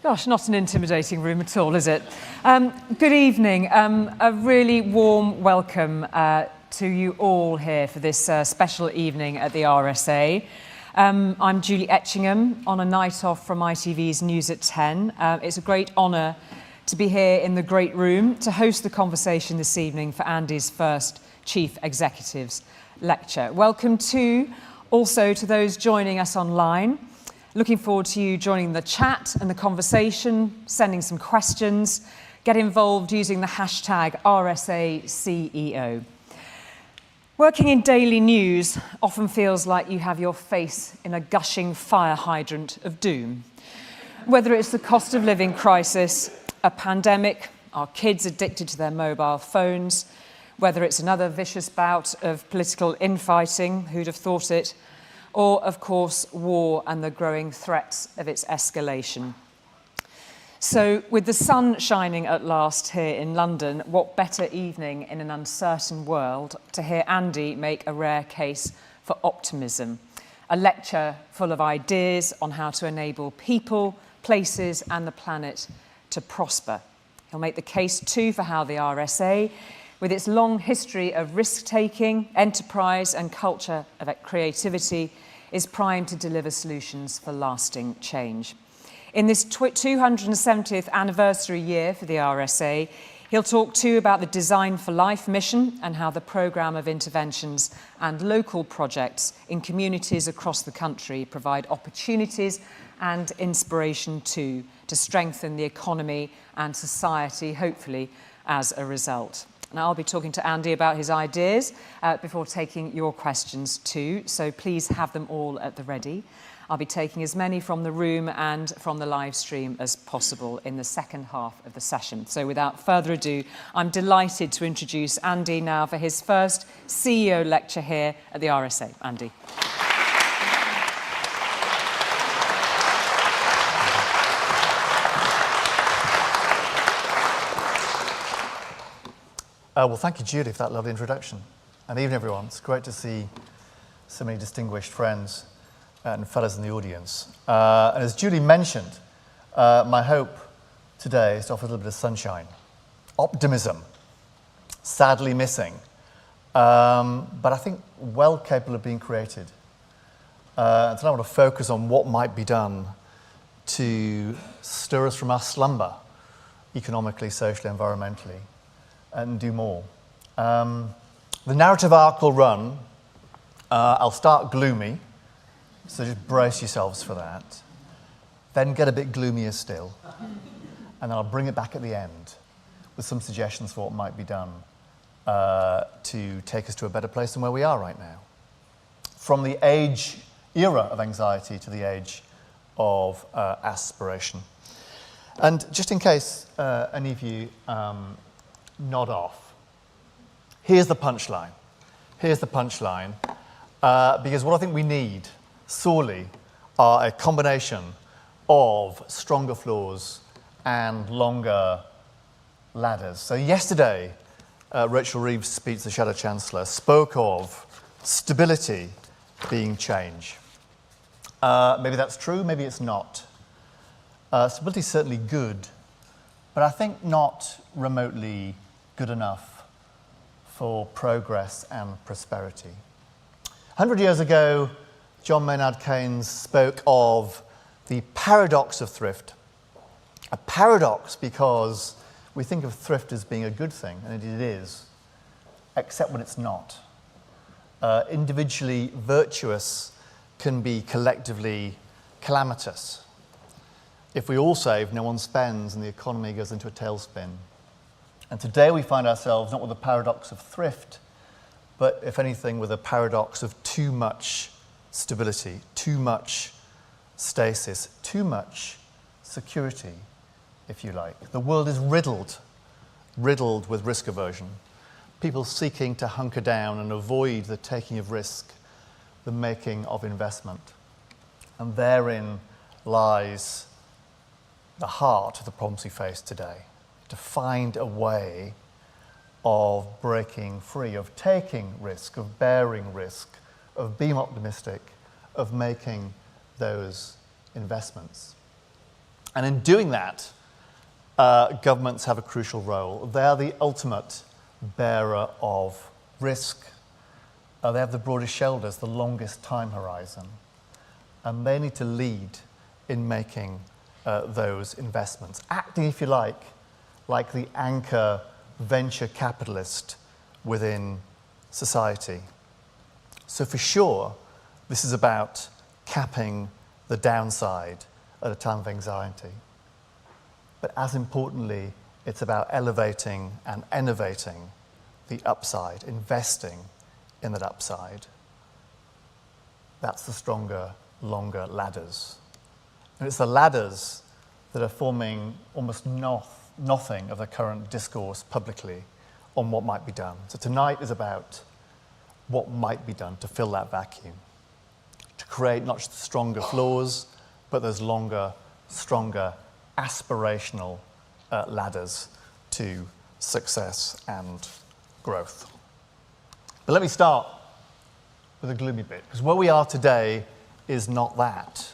Gosh, not an intimidating room at all, is it? Good evening. A really warm welcome to you all here for this special evening at the RSA. I'm Julie Etchingham on a night off from ITV's News at 10. It's a great honour to be here in the great room to host the conversation this evening for Andy's first Chief Executives lecture. Welcome also to those joining us online. Looking forward to you joining the chat and the conversation, sending some questions, get involved using the hashtag RSACEO. Working in daily news often feels like you have your face in a gushing fire hydrant of doom. Whether it's the cost of living crisis, a pandemic, our kids addicted to their mobile phones, whether it's another vicious bout of political infighting, who'd have thought it, or, of course, war and the growing threats of its escalation. So, with the sun shining at last here in London, what better evening in an uncertain world to hear Andy make a rare case for optimism, a lecture full of ideas on how to enable people, places and the planet to prosper. He'll make the case too for how the RSA, with its long history of risk-taking, enterprise and culture of creativity, is primed to deliver solutions for lasting change. In this 270th anniversary year for the RSA, he'll talk too about the Design for Life mission and how the programme of interventions and local projects in communities across the country provide opportunities and inspiration too to strengthen the economy and society, hopefully, as a result. Now, I'll be talking to Andy about his ideas before taking your questions too, so please have them all at the ready. I'll be taking as many from the room and from the live stream as possible in the second half of the session. So without further ado, I'm delighted to introduce Andy now for his first CEO lecture here at the RSA. Andy. Well, thank you, Judy, for that lovely introduction. And evening, everyone. It's great to see so many distinguished friends and fellows in the audience. And as Julie mentioned, my hope today is to offer a little bit of sunshine. Optimism, sadly missing, but I think well capable of being created. And so I want to focus on what might be done to stir us from our slumber, economically, socially, environmentally, and do more. The narrative arc will run. I'll start gloomy, so just brace yourselves for that. Then get a bit gloomier still. And then I'll bring it back at the end with some suggestions for what might be done to take us to a better place than where we are right now. From the era of anxiety to the age of aspiration. And just in case any of you nod off. Here's the punchline. Here's the punchline. Because what I think we need sorely are a combination of stronger floors and longer ladders. So yesterday, Rachel Reeves' speech, the Shadow Chancellor, spoke of stability being change. Maybe that's true, maybe it's not. Stability is certainly good, but I think not remotely good enough for progress and prosperity. 100 years ago, John Maynard Keynes spoke of the paradox of thrift. A paradox because we think of thrift as being a good thing, and indeed it is, except when it's not. Individually virtuous can be collectively calamitous. If we all save, no one spends, and the economy goes into a tailspin. And today we find ourselves not with the paradox of thrift, but if anything, with a paradox of too much stability, too much stasis, too much security, if you like. The world is riddled with risk aversion. People seeking to hunker down and avoid the taking of risk, the making of investment. And therein lies the heart of the problems we face today, to find a way of breaking free, of taking risk, of bearing risk, of being optimistic, of making those investments. And in doing that, governments have a crucial role. They are the ultimate bearer of risk. They have the broadest shoulders, the longest time horizon. And they need to lead in making those investments, acting, if you like the anchor venture capitalist within society. So for sure, this is about capping the downside at a time of anxiety. But as importantly, it's about elevating and innovating the upside, investing in that upside. That's the stronger, longer ladders. And it's the ladders that are forming almost nothing of the current discourse publicly on what might be done. So tonight is about what might be done to fill that vacuum, to create not just the stronger floors, but those longer, stronger, aspirational ladders to success and growth. But let me start with a gloomy bit, because where we are today is not that.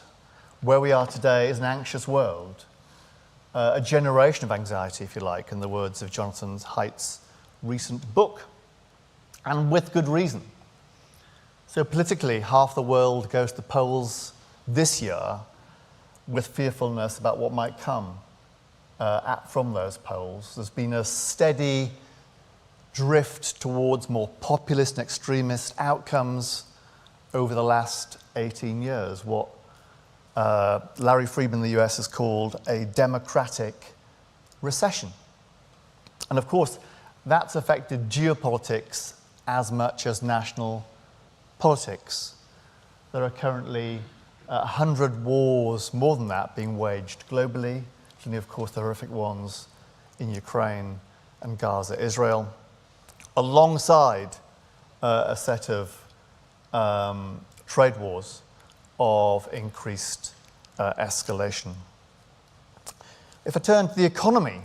Where we are today is an anxious world, a generation of anxiety, if you like, in the words of Jonathan Haidt's recent book, and with good reason. So politically, half the world goes to the polls this year with fearfulness about what might come from those polls. There's been a steady drift towards more populist and extremist outcomes over the last 18 years, what Larry Friedman in the US has called a democratic recession. And of course, that's affected geopolitics as much as national politics. There are currently 100 wars, more than that, being waged globally, including, of course, the horrific ones in Ukraine and Gaza, Israel, alongside a set of trade wars of increased escalation. If I turn to the economy,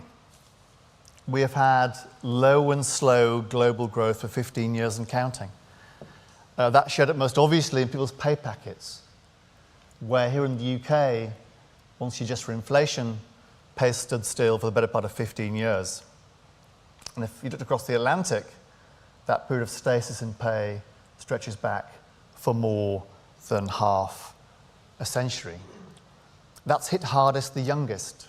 we have had low and slow global growth for 15 years and counting. That showed up most obviously in people's pay packets, where here in the UK, once you adjust for inflation, pay stood still for the better part of 15 years. And if you look across the Atlantic, that period of stasis in pay stretches back for more than half a century. That's hit hardest the youngest.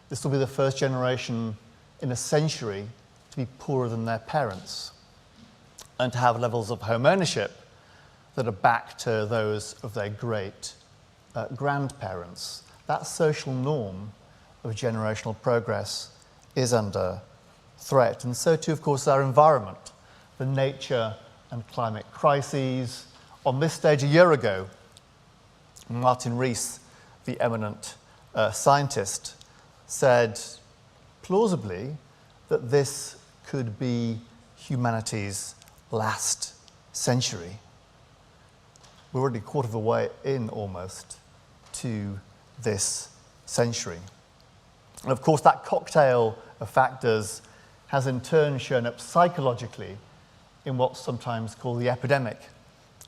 This will be the first generation in a century to be poorer than their parents and to have levels of home ownership that are back to those of their great grandparents. That social norm of generational progress is under threat. And so too, of course, our environment, the nature and climate crises. On this stage a year ago, Martin Rees, the eminent scientist, said plausibly that this could be humanity's last century. We're already a quarter of the way in almost to this century. And of course, that cocktail of factors has in turn shown up psychologically in what's sometimes called the epidemic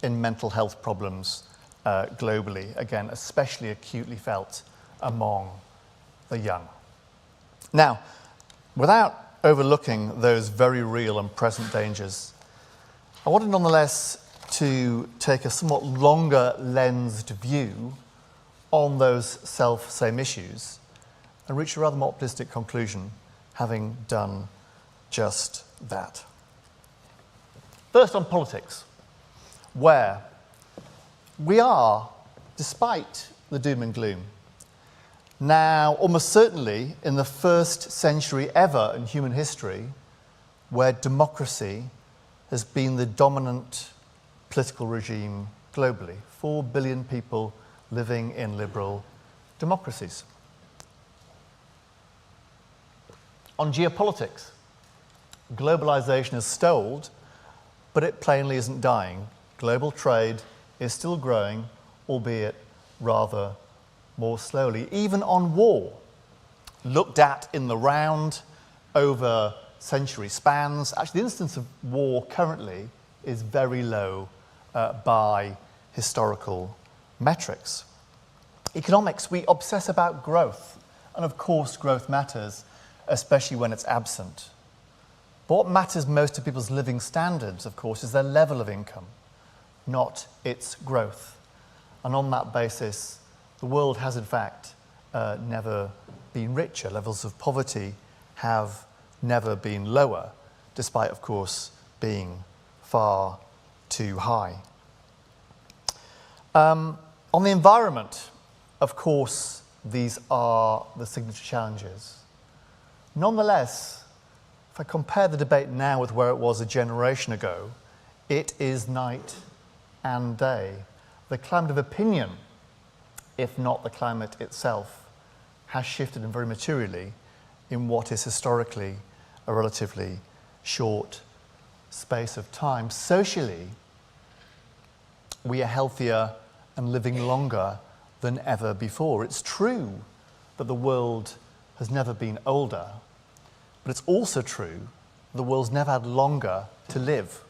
in mental health problems globally, again, especially acutely felt among the young. Now, without overlooking those very real and present dangers, I wanted nonetheless to take a somewhat longer lensed view on those self-same issues and reach a rather more optimistic conclusion, having done just that. First on politics, where we are, despite the doom and gloom, now almost certainly in the first century ever in human history where democracy has been the dominant political regime globally. 4 billion people living in liberal democracies. On geopolitics, globalization has stalled, but it plainly isn't dying. Global trade is still growing, albeit rather more slowly. Even on war, looked at in the round over century spans. Actually, the incidence of war currently is very low by historical metrics. Economics, we obsess about growth, and of course growth matters, especially when it's absent. But what matters most to people's living standards, of course, is their level of income, not its growth. And on that basis, the world has in fact never been richer. Levels of poverty have never been lower, despite, of course, being far too high. On the environment, of course, these are the signature challenges. Nonetheless, if I compare the debate now with where it was a generation ago, it is night and day. The climate of opinion, if not the climate itself, has shifted and very materially in what is historically a relatively short space of time. Socially, we are healthier and living longer than ever before. It's true that the world has never been older, but it's also true the world's never had longer to live.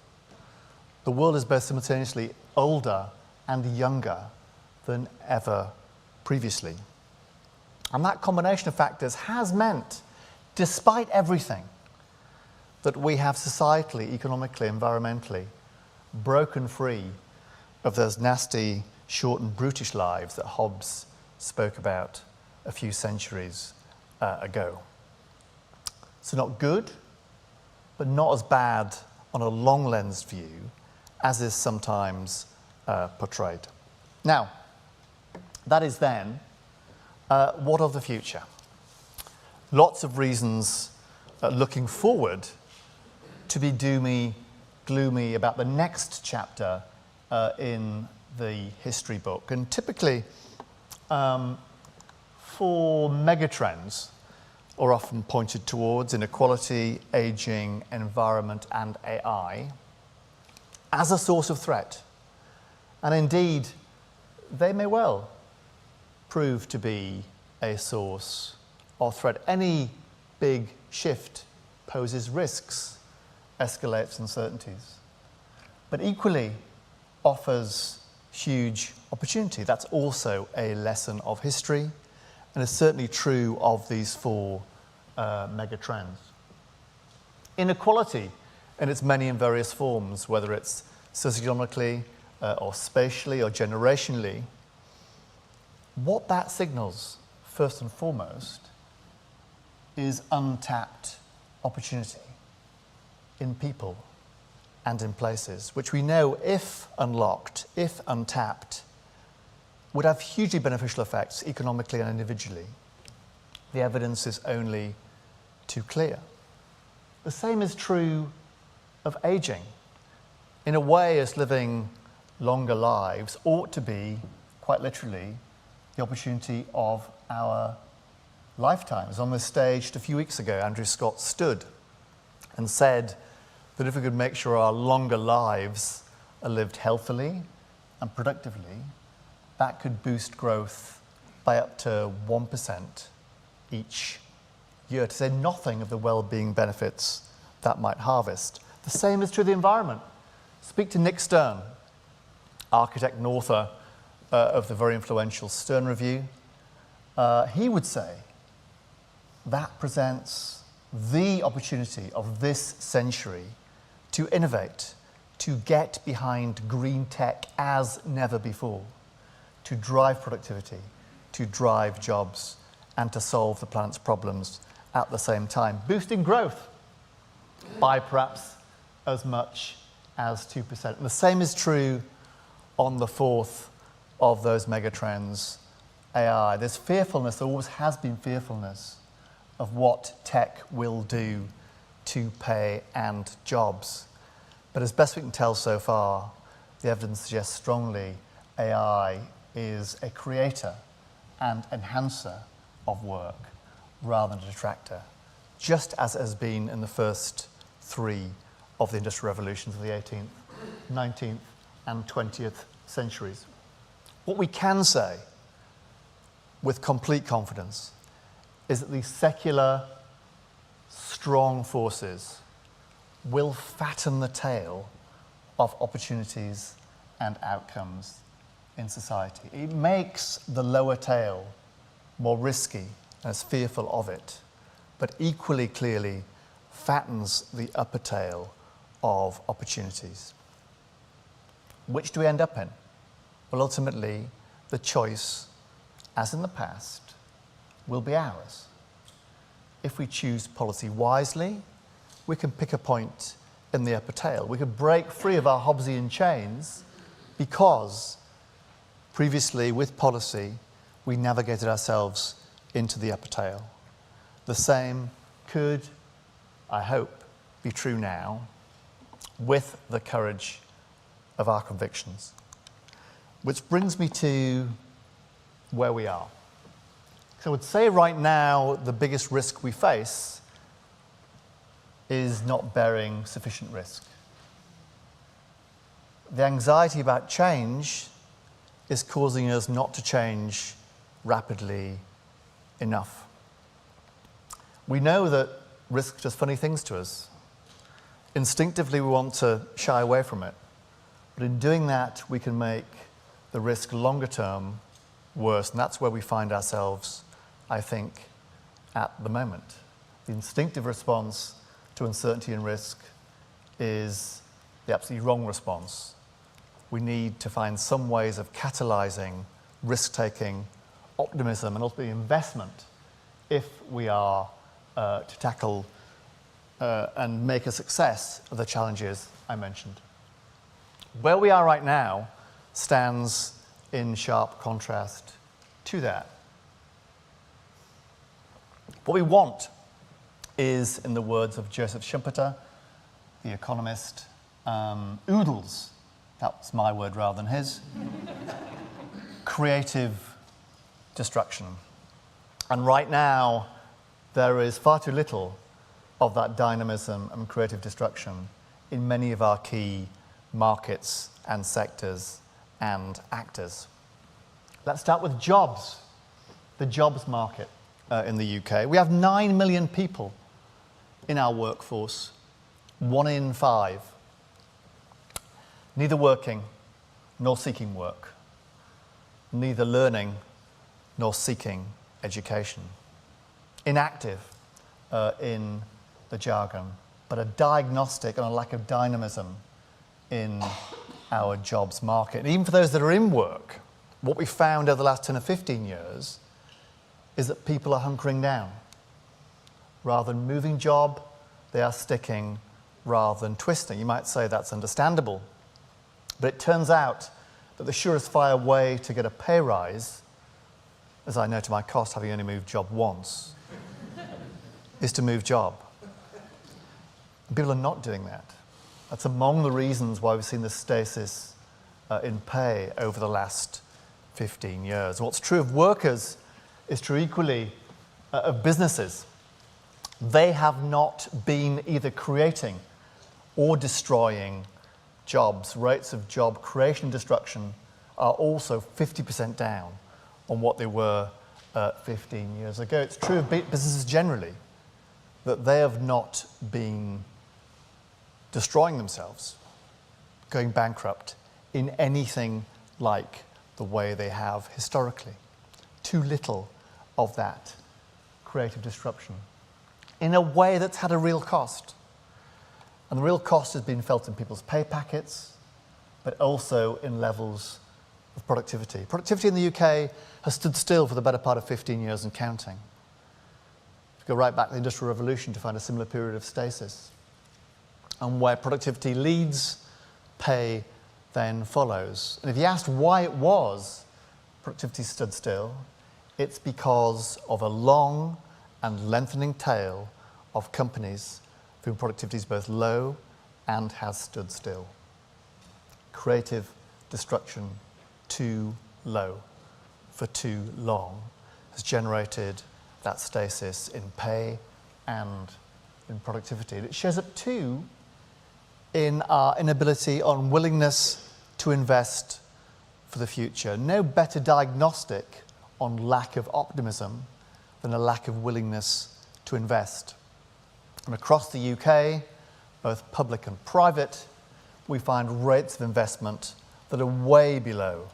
The world is both simultaneously older and younger than ever previously. And that combination of factors has meant, despite everything, that we have societally, economically, environmentally broken free of those nasty, short and brutish lives that Hobbes spoke about a few centuries ago. So not good, but not as bad on a long-lensed view as is sometimes portrayed. Now, that is then, what of the future? Lots of reasons looking forward to be doomy, gloomy about the next chapter in the history book. And typically, four megatrends are often pointed towards: inequality, aging, environment, and AI, as a source of threat. And indeed, they may well prove to be a source of threat. Any big shift poses risks, escalates uncertainties, but equally offers huge opportunity. That's also a lesson of history, and is certainly true of these four mega trends. Inequality in its many and various forms, whether it's socioeconomically or spatially or generationally, what that signals, first and foremost, is untapped opportunity in people and in places, which we know, if unlocked, if untapped, would have hugely beneficial effects economically and individually. The evidence is only too clear. The same is true of aging. In a way, as living longer lives ought to be, quite literally, the opportunity of our lifetimes. On this stage a few weeks ago, Andrew Scott stood and said that if we could make sure our longer lives are lived healthily and productively, that could boost growth by up to 1% each year, to say nothing of the well-being benefits that might harvest. The same is true of the environment. Speak to Nick Stern, architect and author of the very influential Stern Review. He would say that presents the opportunity of this century to innovate, to get behind green tech as never before, to drive productivity, to drive jobs, and to solve the planet's problems at the same time, boosting growth by perhaps as much as 2%. And the same is true on the fourth of those megatrends, AI. There's fearfulness, there always has been fearfulness of what tech will do to pay and jobs. But as best we can tell so far, the evidence suggests strongly AI is a creator and enhancer of work rather than a detractor, just as it has been in the first three of the industrial revolutions of the 18th, 19th, and 20th centuries. What we can say with complete confidence is that these secular, strong forces will fatten the tail of opportunities and outcomes in society. It makes the lower tail more risky and is fearful of it, but equally clearly fattens the upper tail of opportunities. Which do we end up in? Well, ultimately, the choice, as in the past, will be ours. If we choose policy wisely, we can pick a point in the upper tail. We can break free of our Hobbesian chains because previously, with policy, we navigated ourselves into the upper tail. The same could, I hope, be true now with the courage of our convictions. Which brings me to where we are. So I would say right now the biggest risk we face is not bearing sufficient risk. The anxiety about change is causing us not to change rapidly enough. We know that risk does funny things to us. Instinctively, we want to shy away from it. But in doing that, we can make the risk longer term worse. And that's where we find ourselves, I think, at the moment. The instinctive response to uncertainty and risk is the absolutely wrong response. We need to find some ways of catalyzing risk-taking, optimism, and ultimately investment if we are to tackle and make a success of the challenges I mentioned. Where we are right now stands in sharp contrast to that. What we want is, in the words of Joseph Schumpeter, the economist, oodles, that's my word rather than his, creative destruction. And right now, there is far too little of that dynamism and creative destruction in many of our key markets and sectors and actors. Let's start with jobs, the jobs market in the UK. We have 9 million people in our workforce, 1 in 5, neither working nor seeking work, neither learning nor seeking education, inactive in the jargon, but a diagnostic on a lack of dynamism in our jobs market. And even for those that are in work, what we found over the last 10 or 15 years is that people are hunkering down. Rather than moving job, they are sticking rather than twisting. You might say that's understandable, but it turns out that the surest fire way to get a pay rise, as I know to my cost, having only moved job once, is to move job. And people are not doing that. That's among the reasons why we've seen this stasis in pay over the last 15 years. What's true of workers is true equally of businesses. They have not been either creating or destroying jobs. Rates of job creation and destruction are also 50% down on what they were 15 years ago. It's true of businesses generally that they have not been destroying themselves, going bankrupt in anything like the way they have historically. Too little of that creative disruption in a way that's had a real cost. And the real cost has been felt in people's pay packets, but also in levels of productivity. Productivity in the UK has stood still for the better part of 15 years and counting. You go right back to the Industrial Revolution to find a similar period of stasis. And where productivity leads, pay then follows. And if you asked why it was productivity stood still, it's because of a long and lengthening tail of companies for whom productivity is both low and has stood still. Creative destruction too low for too long has generated that stasis in pay and in productivity. And it shows up too in our inability or unwillingness to invest for the future. No better diagnostic on lack of optimism than a lack of willingness to invest. And across the UK, both public and private, we find rates of investment that are way below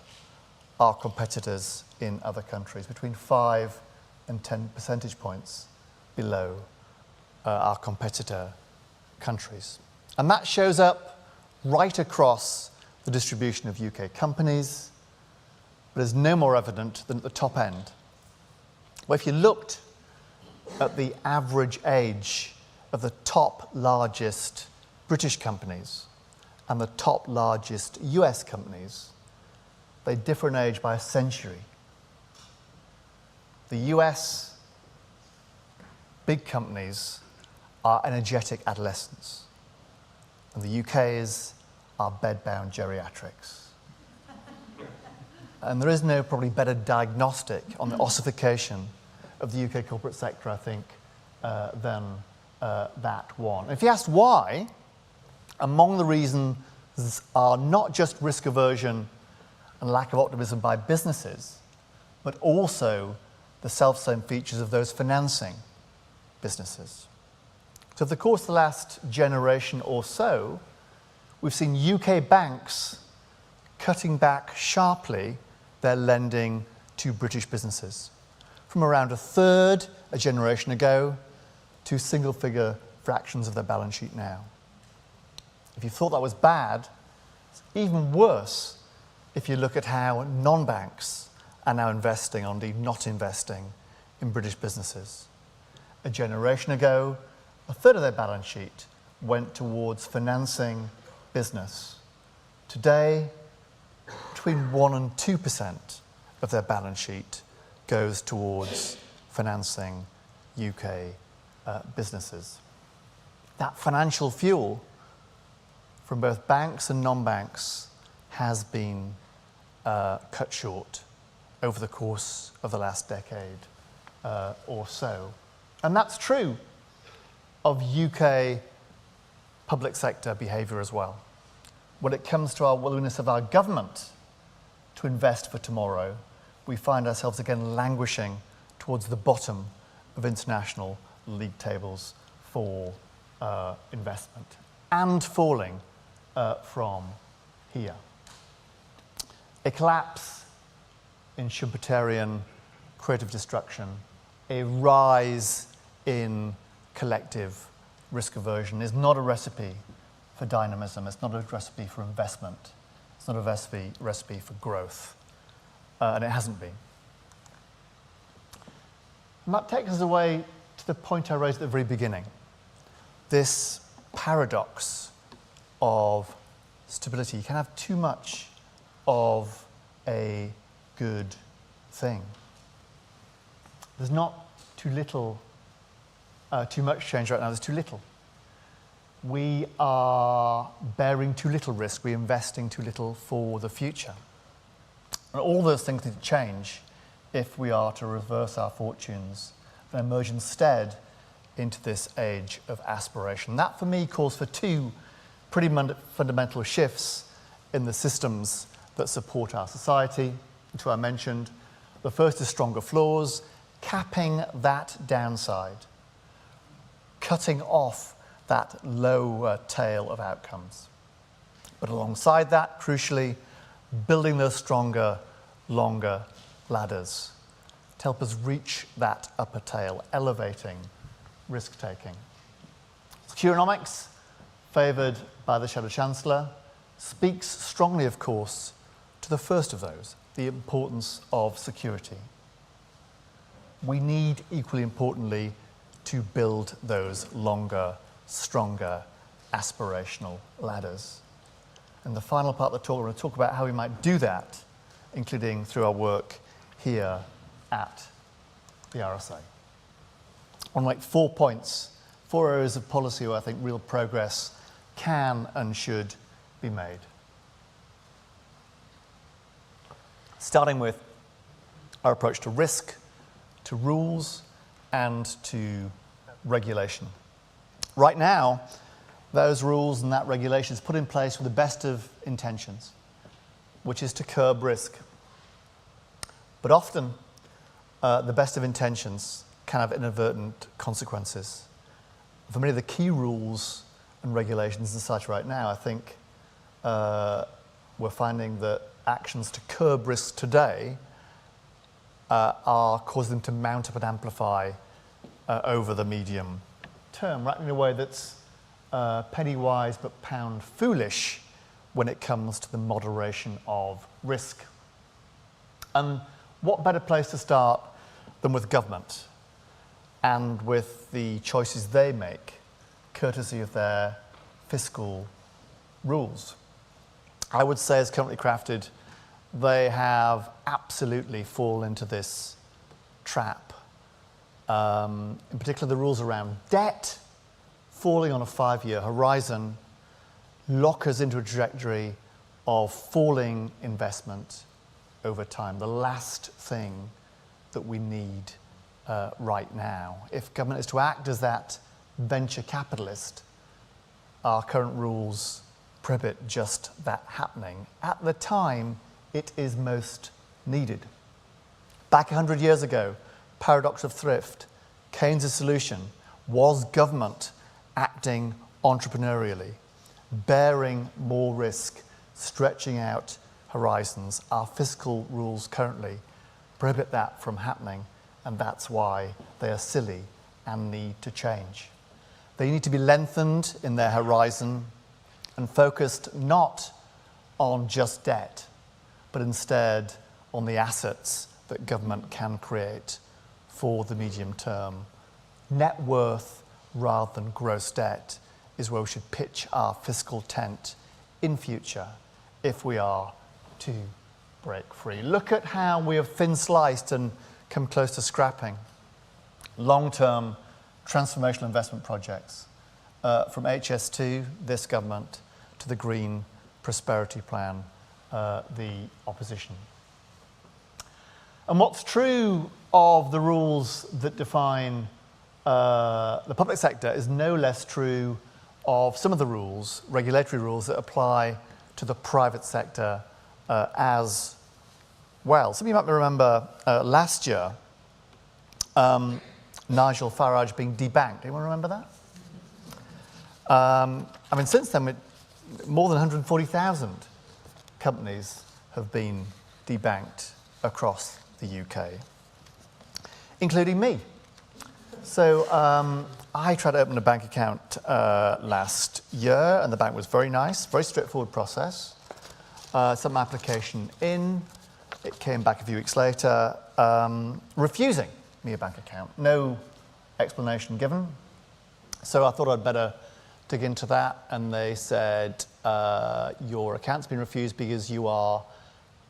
our competitors in other countries, between 5 and 10 percentage points below our competitor countries. And that shows up right across the distribution of UK companies, but is no more evident than at the top end. Well, if you looked at the average age of the top largest British companies and the top largest US companies, they differ in age by a century. The US big companies are energetic adolescents, and the UK's are bedbound geriatrics. And there is no probably better diagnostic on the ossification of the UK corporate sector, I think, than that one. If you asked why, among the reasons are not just risk aversion and lack of optimism by businesses, but also the self-same features of those financing businesses. So over the course of the last generation or so, we've seen UK banks cutting back sharply their lending to British businesses, from around a third a generation ago to single-figure fractions of their balance sheet now. If you thought that was bad, it's even worse if you look at how non-banks are now investing, or indeed not investing, in British businesses. A generation ago, a third of their balance sheet went towards financing business. Today, between 1% and 2% of their balance sheet goes towards financing UK businesses. That financial fuel from both banks and non-banks has been cut short over the course of the last decade or so. And that's true of UK public sector behaviour as well. When it comes to our willingness of our government to invest for tomorrow, we find ourselves again languishing towards the bottom of international league tables for investment, and falling from here. A collapse in Schumpeterian creative destruction, a rise in collective risk aversion is not a recipe for dynamism. It's not a recipe for investment. It's not a recipe for growth. And it hasn't been. And that takes us away to the point I raised at the very beginning. This paradox of stability. You can have too much of a good thing. There's not too much change right now, there's too little. We are bearing too little risk, we're investing too little for the future. And all those things need to change if we are to reverse our fortunes and emerge instead into this age of aspiration. That, for me, calls for two pretty fundamental shifts in the systems that support our society, which I mentioned. The first is stronger floors, capping that downside, cutting off that low tail of outcomes. But alongside that, crucially, building those stronger, longer ladders to help us reach that upper tail, elevating risk-taking. Securonomics, favoured by the Shadow Chancellor, speaks strongly, of course, to the first of those, the importance of security. We need, equally importantly, to build those longer, stronger, aspirational ladders. And the final part of the talk, we're going to talk about how we might do that, including through our work here at the RSA. I want to make 4 points, 4 areas of policy where I think real progress can and should be made. Starting with our approach to risk, to rules, and to regulation. Right now, those rules and that regulation is put in place with the best of intentions, which is to curb risk. But often, the best of intentions can have inadvertent consequences. For many of the key rules and regulations and such right now, I think we're finding that actions to curb risks today are causing them to mount up and amplify over the medium term, right, in a way that's penny wise but pound foolish when it comes to the moderation of risk. And what better place to start than with government and with the choices they make, courtesy of their fiscal rules. I would say, as currently crafted, they have absolutely fallen into this trap. In particular, the rules around debt, falling on a 5-year horizon, lock us into a trajectory of falling investment over time, the last thing that we need right now. If government is to act as that venture capitalist, our current rules prohibit just that happening at the time it is most needed. Back 100 years ago, paradox of thrift, Keynes' solution was government acting entrepreneurially, bearing more risk, stretching out horizons. Our fiscal rules currently prohibit that from happening, and that's why they are silly and need to change. They need to be lengthened in their horizon and focused not on just debt, but instead on the assets that government can create for the medium term. Net worth rather than gross debt is where we should pitch our fiscal tent in future if we are to break free. Look at how we have thin sliced and come close to scrapping long-term transformational investment projects from HS2, this government, to the Green Prosperity Plan, the opposition. And what's true of the rules that define the public sector is no less true of some of the rules, regulatory rules, that apply to the private sector as well. Some of you might remember last year, Nigel Farage being debanked. Anyone remember that? I mean, since then, more than 140,000 companies have been debanked across the UK, including me. So I tried to open a bank account last year, and the bank was very nice, very straightforward process. Some application in, it came back a few weeks later, refusing me a bank account. No explanation given. So I thought I'd better dig into that, and they said, your account's been refused because you are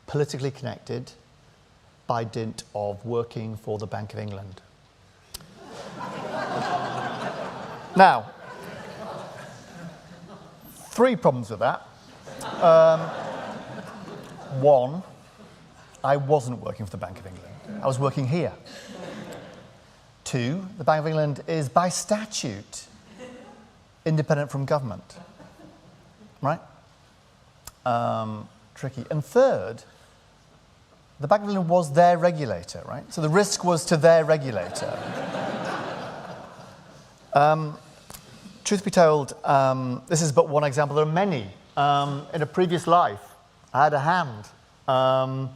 politically connected by dint of working for the Bank of England. Now, 3 problems with that. One, I wasn't working for the Bank of England. I was working here. 2, the Bank of England is by statute independent from government, right? Tricky. And 3rd, the Bank of England was their regulator, right? So the risk was to their regulator. Truth be told, this is but one example. There are many. In a previous life, I had a hand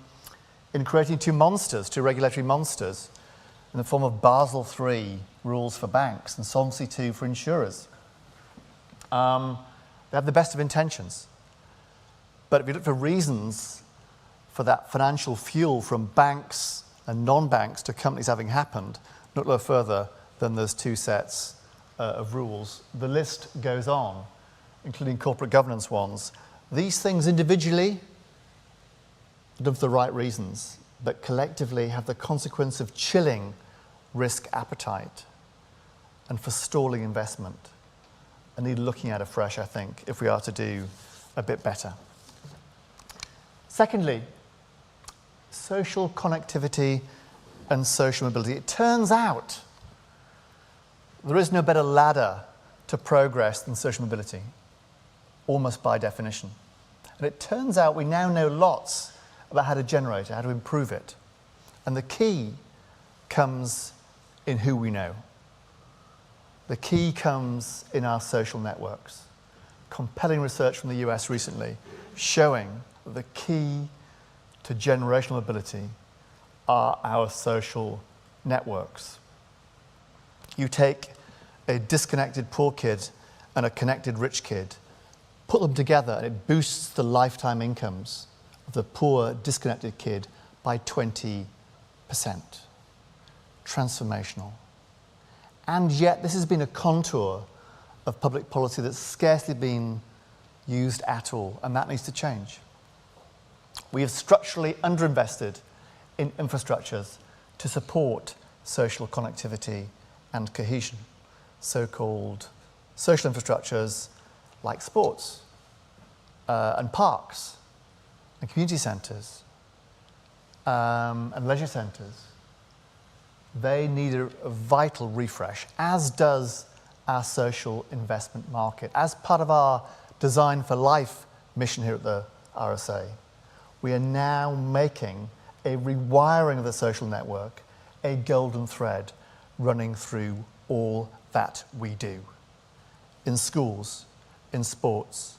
in creating 2 monsters, 2 regulatory monsters, in the form of Basel III rules for banks and Solvency II for insurers. They have the best of intentions. But if you look for reasons for that financial fuel from banks and non-banks to companies having happened, look no further than those 2 sets of rules. The list goes on, including corporate governance ones. These things individually done for the right reasons, but collectively have the consequence of chilling risk appetite and forestalling investment, and need looking at afresh, I think, if we are to do a bit better. Secondly, social connectivity and social mobility. It turns out there is no better ladder to progress than social mobility, almost by definition. And it turns out we now know lots about how to generate it, how to improve it. And the key comes in who we know. The key comes in our social networks. Compelling research from the US recently showing that the key to generational mobility are our social networks. You take a disconnected poor kid and a connected rich kid, put them together, and it boosts the lifetime incomes of the poor, disconnected kid by 20%. Transformational. And yet, this has been a contour of public policy that's scarcely been used at all, and that needs to change. We have structurally underinvested in infrastructures to support social connectivity and cohesion, so-called social infrastructures like sports and parks and community centres and leisure centres. They need a vital refresh, as does our social investment market. As part of our Design for Life mission here at the RSA, we are now making a rewiring of the social network a golden thread running through all that we do. In schools, in sports,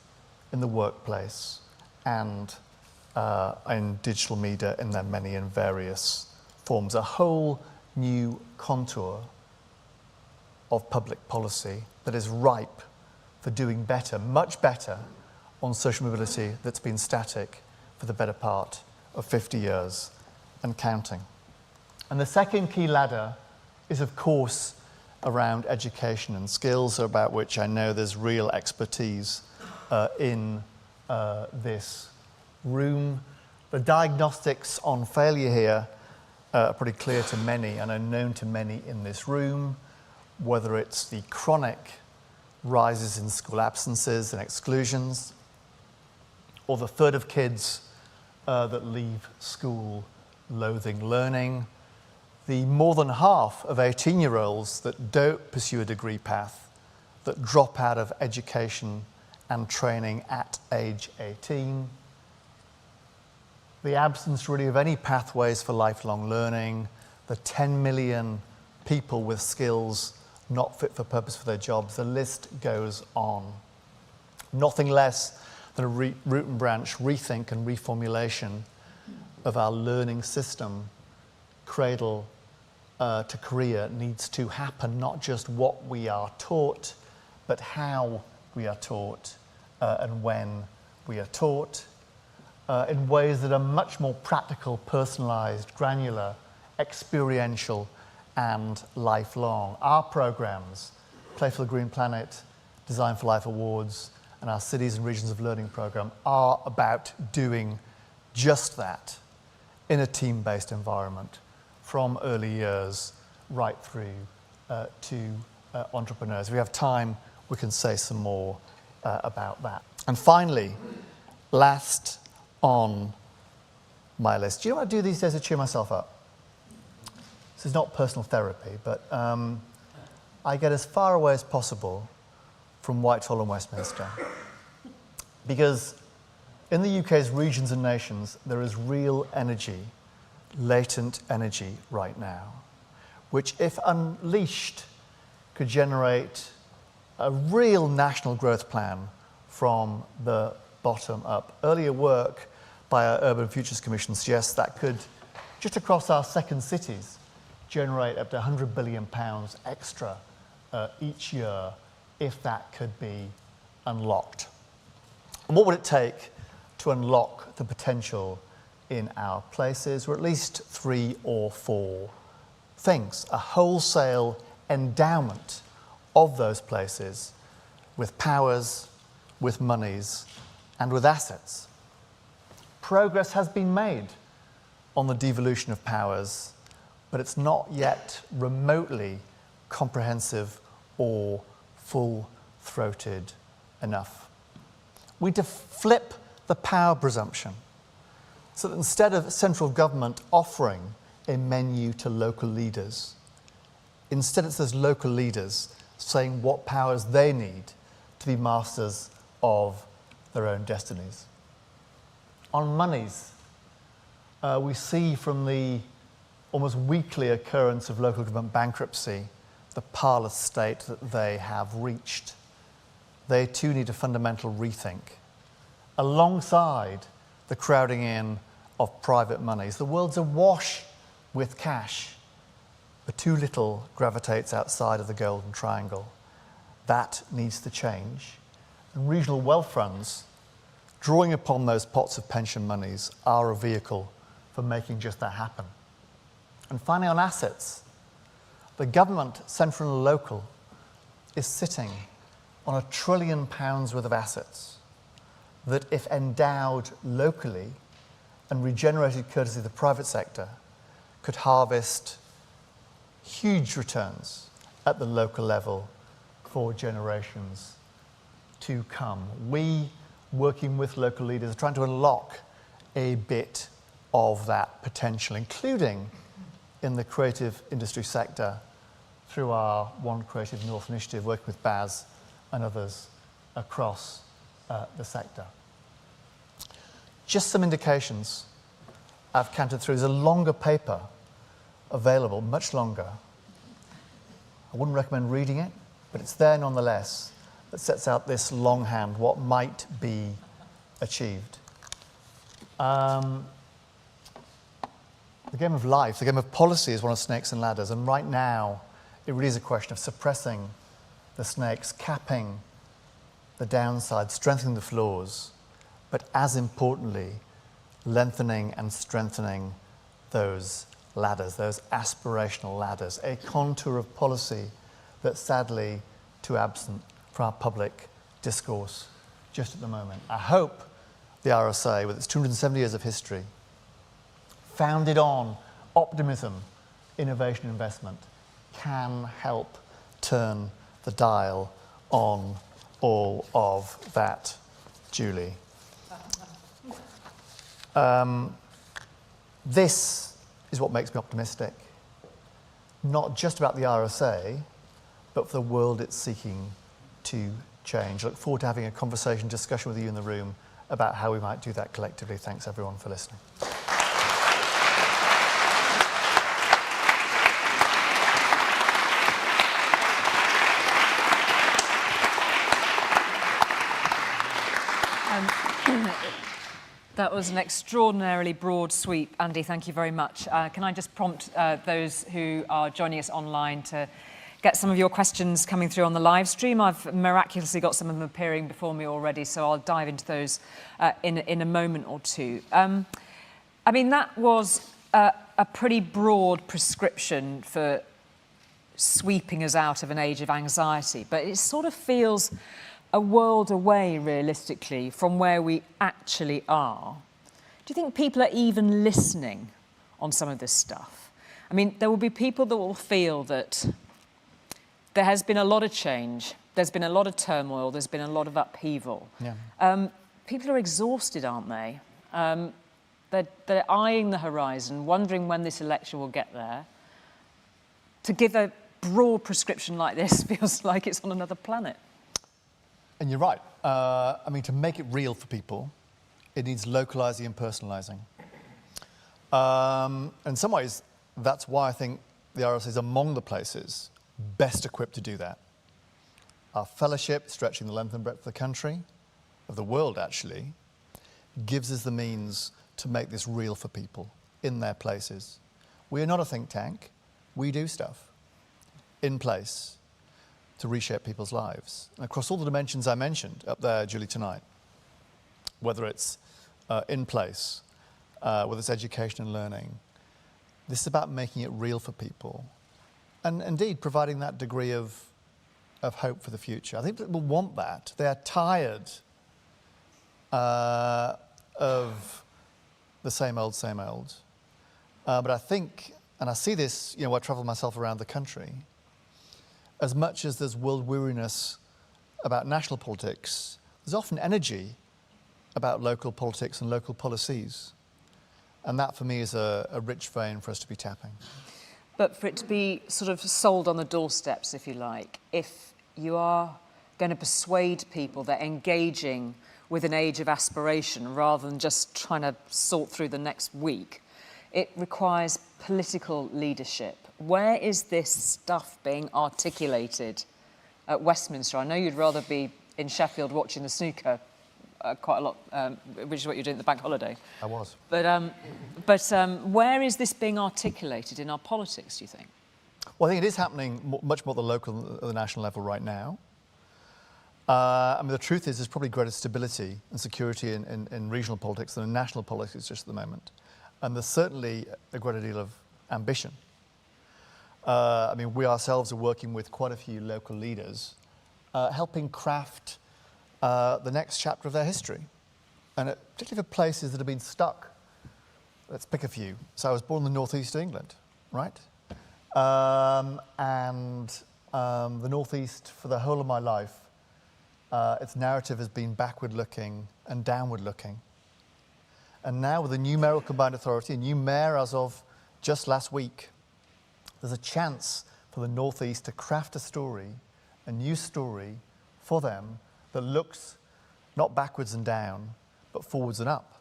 in the workplace, and in digital media in their many and various forms. A whole new contour of public policy that is ripe for doing better, much better, on social mobility that's been static for the better part of 50 years and counting. And the second key ladder is, of course, around education and skills, about which I know there's real expertise in this room. The diagnostics on failure here are pretty clear to many and are known to many in this room, whether it's the chronic rises in school absences and exclusions, or the third of kids that leave school loathing learning, the more than half of 18-year-olds that don't pursue a degree path, that drop out of education and training at age 18, the absence really of any pathways for lifelong learning, the 10 million people with skills not fit for purpose for their jobs, the list goes on. Nothing less than a root and branch rethink and reformulation of our learning system, cradle to career, needs to happen. Not just what we are taught, but how we are taught and when we are taught, in ways that are much more practical, personalised, granular, experiential, and lifelong. Our programmes, Play for the Green Planet, Design for Life Awards, and our Cities and Regions of Learning programme are about doing just that in a team-based environment, from early years right through to entrepreneurs. If we have time, we can say some more about that. And finally, last on my list, do you know what I do these days to cheer myself up? This is not personal therapy, but I get as far away as possible from Whitehall and Westminster. Because in the UK's regions and nations, there is real energy, latent energy right now, which, if unleashed, could generate a real national growth plan from the bottom up. Earlier work by our Urban Futures Commission suggests that could, just across our second cities, generate up to £100 billion extra each year if that could be unlocked. And what would it take to unlock the potential in our places? Or at least 3 or 4 things. A wholesale endowment of those places with powers, with monies, and with assets. Progress has been made on the devolution of powers, but it's not yet remotely comprehensive or full-throated enough. We need to flip the power presumption so that instead of central government offering a menu to local leaders, instead it's those local leaders saying what powers they need to be masters of their own destinies. On monies, we see from the almost weekly occurrence of local government bankruptcy, the parlous state that they have reached. They too need a fundamental rethink. Alongside the crowding in of private monies, the world's awash with cash, but too little gravitates outside of the golden triangle. That needs to change. And regional wealth funds, drawing upon those pots of pension monies, are a vehicle for making just that happen. And finally, on assets, the government, central and local, is sitting on £1 trillion worth of assets that, if endowed locally and regenerated courtesy of the private sector, could harvest huge returns at the local level for generations to come. We, working with local leaders, are trying to unlock a bit of that potential, including in the creative industry sector through our One Creative North initiative, working with Baz and others across the sector. Just some indications I've counted through. There's a longer paper available, much longer. I wouldn't recommend reading it, but it's there nonetheless, that sets out this longhand, what might be achieved. The game of life, the game of policy is one of snakes and ladders, and right now it really is a question of suppressing the snakes, capping the downside, strengthening the floors, but as importantly, lengthening and strengthening those ladders, those aspirational ladders, a contour of policy that's sadly too absent from our public discourse just at the moment. I hope the RSA, with its 270 years of history, founded on optimism, innovation, investment, can help turn the dial on all of that, Julie. This is what makes me optimistic, not just about the RSA, but for the world it's seeking to change. I look forward to having a conversation, discussion with you in the room about how we might do that collectively. Thanks everyone for listening. That was an extraordinarily broad sweep. Andy, thank you very much. Can I just prompt those who are joining us online to get some of your questions coming through on the live stream? I've miraculously got some of them appearing before me already, so I'll dive into those in a moment or two. I mean, that was a pretty broad prescription for sweeping us out of an age of anxiety, but it sort of feels a world away, realistically, from where we actually are. Do you think people are even listening on some of this stuff? I mean, there will be people that will feel that there has been a lot of change, there's been a lot of turmoil, there's been a lot of upheaval. Yeah. People are exhausted, aren't they? They're eyeing the horizon, wondering when this election will get there. To give a broad prescription like this feels like it's on another planet. And you're right. I mean, to make it real for people, it needs localising and personalising. In some ways, that's why I think the RSA is among the places best equipped to do that. Our fellowship, stretching the length and breadth of the country, of the world actually, gives us the means to make this real for people in their places. We are not a think tank. We do stuff in place to reshape people's lives. And across all the dimensions I mentioned up there, Julie, tonight, whether it's in place, whether it's education and learning, this is about making it real for people and indeed providing that degree of hope for the future. I think people want that. They are tired of the same old, same old. But I think, and I see this, I travel myself around the country, as much as there's world weariness about national politics, there's often energy about local politics and local policies. And that, for me, is a rich vein for us to be tapping. But for it to be sort of sold on the doorsteps, if you like, if you are going to persuade people that engaging with an age of aspiration rather than just trying to sort through the next week, it requires political leadership. Where is this stuff being articulated at Westminster? I know you'd rather be in Sheffield watching the snooker quite a lot, which is what you're doing at the bank holiday. I was. But where is this being articulated in our politics, do you think? Well, I think it is happening much more at the local and the national level right now. The truth is there's probably greater stability and security in regional politics than in national politics just at the moment. And there's certainly a greater deal of ambition. We ourselves are working with quite a few local leaders, helping craft the next chapter of their history. And particularly for places that have been stuck. Let's pick a few. So I was born in the northeast of England, right? The northeast, for the whole of my life, its narrative has been backward-looking and downward-looking. And now with the new mayoral combined authority, a new mayor as of just last week, there's a chance for the northeast to craft a new story for them that looks not backwards and down, but forwards and up.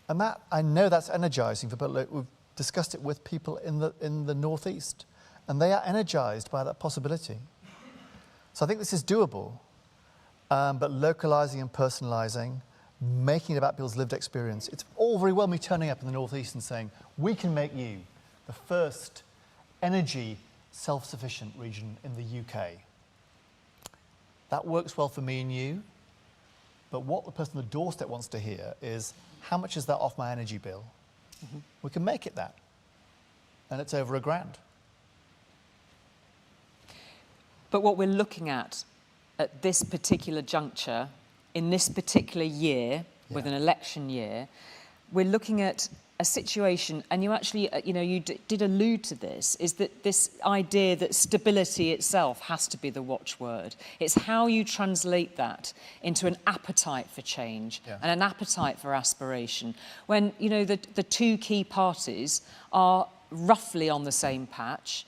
And that, I know that's energizing for people. We've discussed it with people in the northeast, and they are energized by that possibility. So I think this is doable, but localizing and personalizing, making it about people's lived experience. It's all very well me turning up in the northeast and saying, we can make you the first energy self-sufficient region in the UK. That works well for me and you, but what the person on the doorstep wants to hear is, how much is that off my energy bill? Mm-hmm. We can make it that, and it's over £1,000. But what we're looking at this particular juncture, in this particular year, with an election year, we're looking at a situation, and you actually, you did allude to this, is that this idea that stability itself has to be the watchword. It's how you translate that into an appetite for change and an appetite for aspiration. When, the two key parties are roughly on the same patch.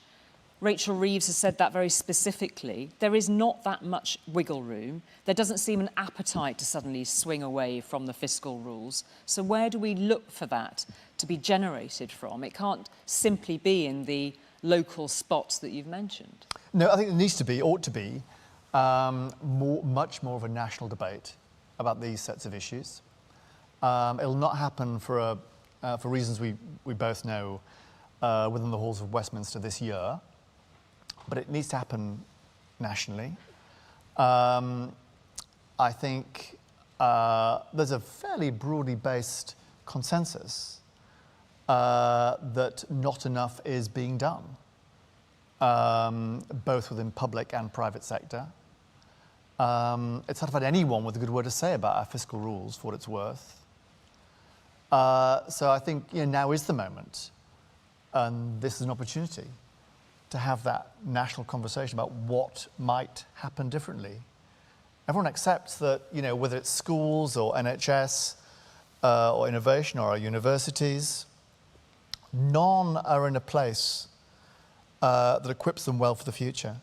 Rachel Reeves has said that very specifically. There is not that much wiggle room. There doesn't seem an appetite to suddenly swing away from the fiscal rules. So where do we look for that to be generated from? It can't simply be in the local spots that you've mentioned. No, I think there ought to be, much more of a national debate about these sets of issues. It'll not happen for reasons we both know within the halls of Westminster this year. But it needs to happen nationally. I think there's a fairly broadly based consensus that not enough is being done, both within public and private sector. It's hard to find anyone with a good word to say about our fiscal rules, for what it's worth. So I think now is the moment, and this is an opportunity to have that national conversation about what might happen differently. Everyone accepts that, whether it's schools or NHS or innovation or our universities, none are in a place that equips them well for the future.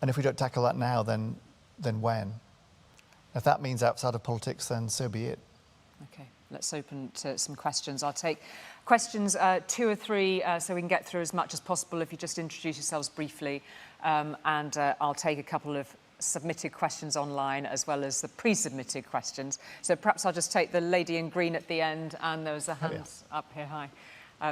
And if we don't tackle that now, then when? If that means outside of politics, then so be it. Okay, let's open to some questions. I'll take questions 2 or 3 so we can get through as much as possible. If you just introduce yourselves briefly, and I'll take a couple of submitted questions online as well as the pre-submitted questions. So perhaps I'll just take the lady in green at the end, and there was a hand up here. Hi.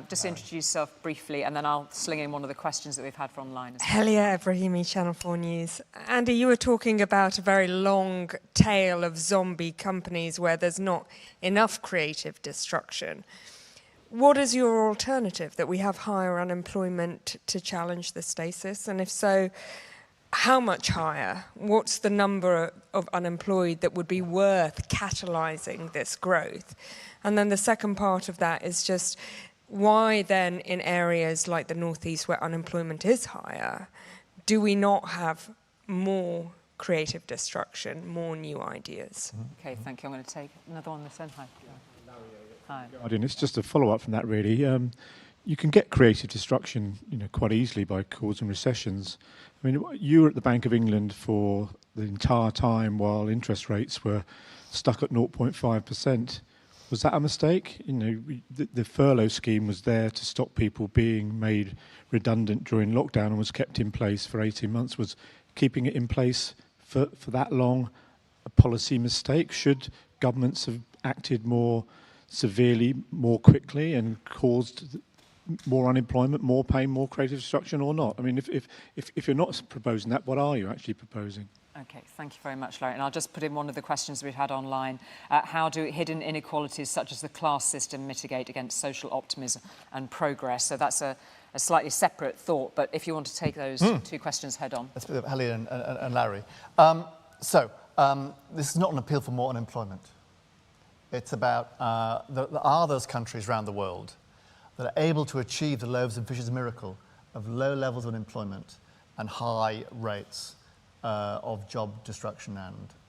Just introduce yourself briefly, and then I'll sling in one of the questions that we've had from online. Helia Ebrahimi, Channel 4 News. Andy, you were talking about a very long tail of zombie companies where there's not enough creative destruction. What is your alternative, that we have higher unemployment to challenge the stasis? And if so, how much higher? What's the number of unemployed that would be worth catalysing this growth? And then the second part of that is just, why then in areas like the northeast where unemployment is higher, do we not have more creative destruction, more new ideas? Okay, thank you. I'm going to take another one this end. Hi. Hi. Guardian, it's just a follow-up from that, really. You can get creative destruction, quite easily by causing recessions. I mean, you were at the Bank of England for the entire time while interest rates were stuck at 0.5%. Was that a mistake? You know, the furlough scheme was there to stop people being made redundant during lockdown and was kept in place for 18 months. Was keeping it in place for that long a policy mistake? Should governments have acted more severely, more quickly, and caused more unemployment, more pain, more creative destruction, or not? I mean, if you're not proposing that, what are you actually proposing? Okay, thank you very much, Larry. And I'll just put in one of the questions we've had online. How do hidden inequalities such as the class system mitigate against social optimism and progress? So that's a slightly separate thought, but if you want to take those two questions head on. Let's put Haldane and Larry. This is not an appeal for more unemployment. It's about, there are those countries around the world that are able to achieve the loaves and fishes miracle of low levels of unemployment and high rates of job destruction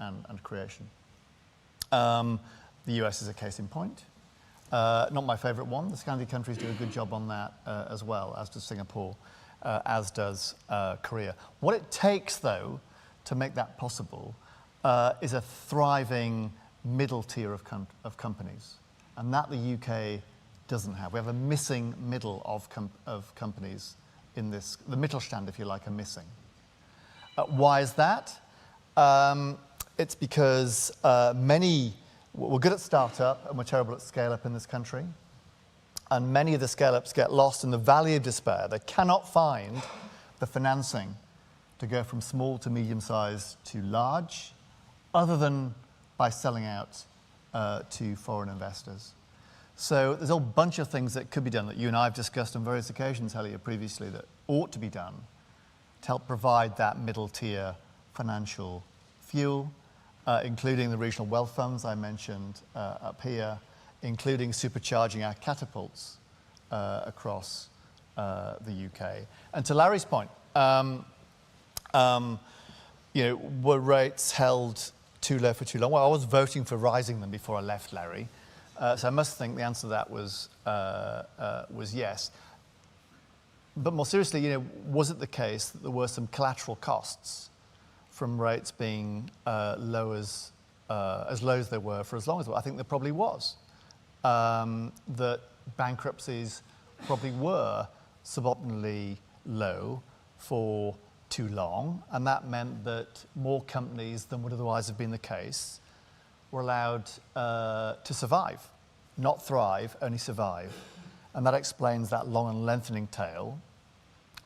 and creation. The US is a case in point. Not my favourite one. The Scandi countries do a good job on that as well, as does Singapore, as does Korea. What it takes, though, to make that possible is a thriving middle tier of companies, and that the UK doesn't have. We have a missing middle of companies in this. The Mittelstand, if you like, are missing. Why is that? It's because we're good at startup and we're terrible at scale-up in this country. And many of the scale-ups get lost in the valley of despair. They cannot find the financing to go from small to medium-sized to large, other than by selling out to foreign investors. So there's a whole bunch of things that could be done that you and I have discussed on various occasions, Helia, previously, that ought to be done to help provide that middle-tier financial fuel, including the regional wealth funds I mentioned up here, including supercharging our catapults across the UK. And to Larry's point, were rates held too low for too long? Well, I was voting for rising them before I left, Larry. So I must think the answer to that was yes. But more seriously, was it the case that there were some collateral costs from rates being as low as they were for as long as they were? I think there probably was. That bankruptcies probably were suboptimally low for too long, and that meant that more companies than would otherwise have been the case were allowed to survive, not thrive, only survive. And that explains that long and lengthening tail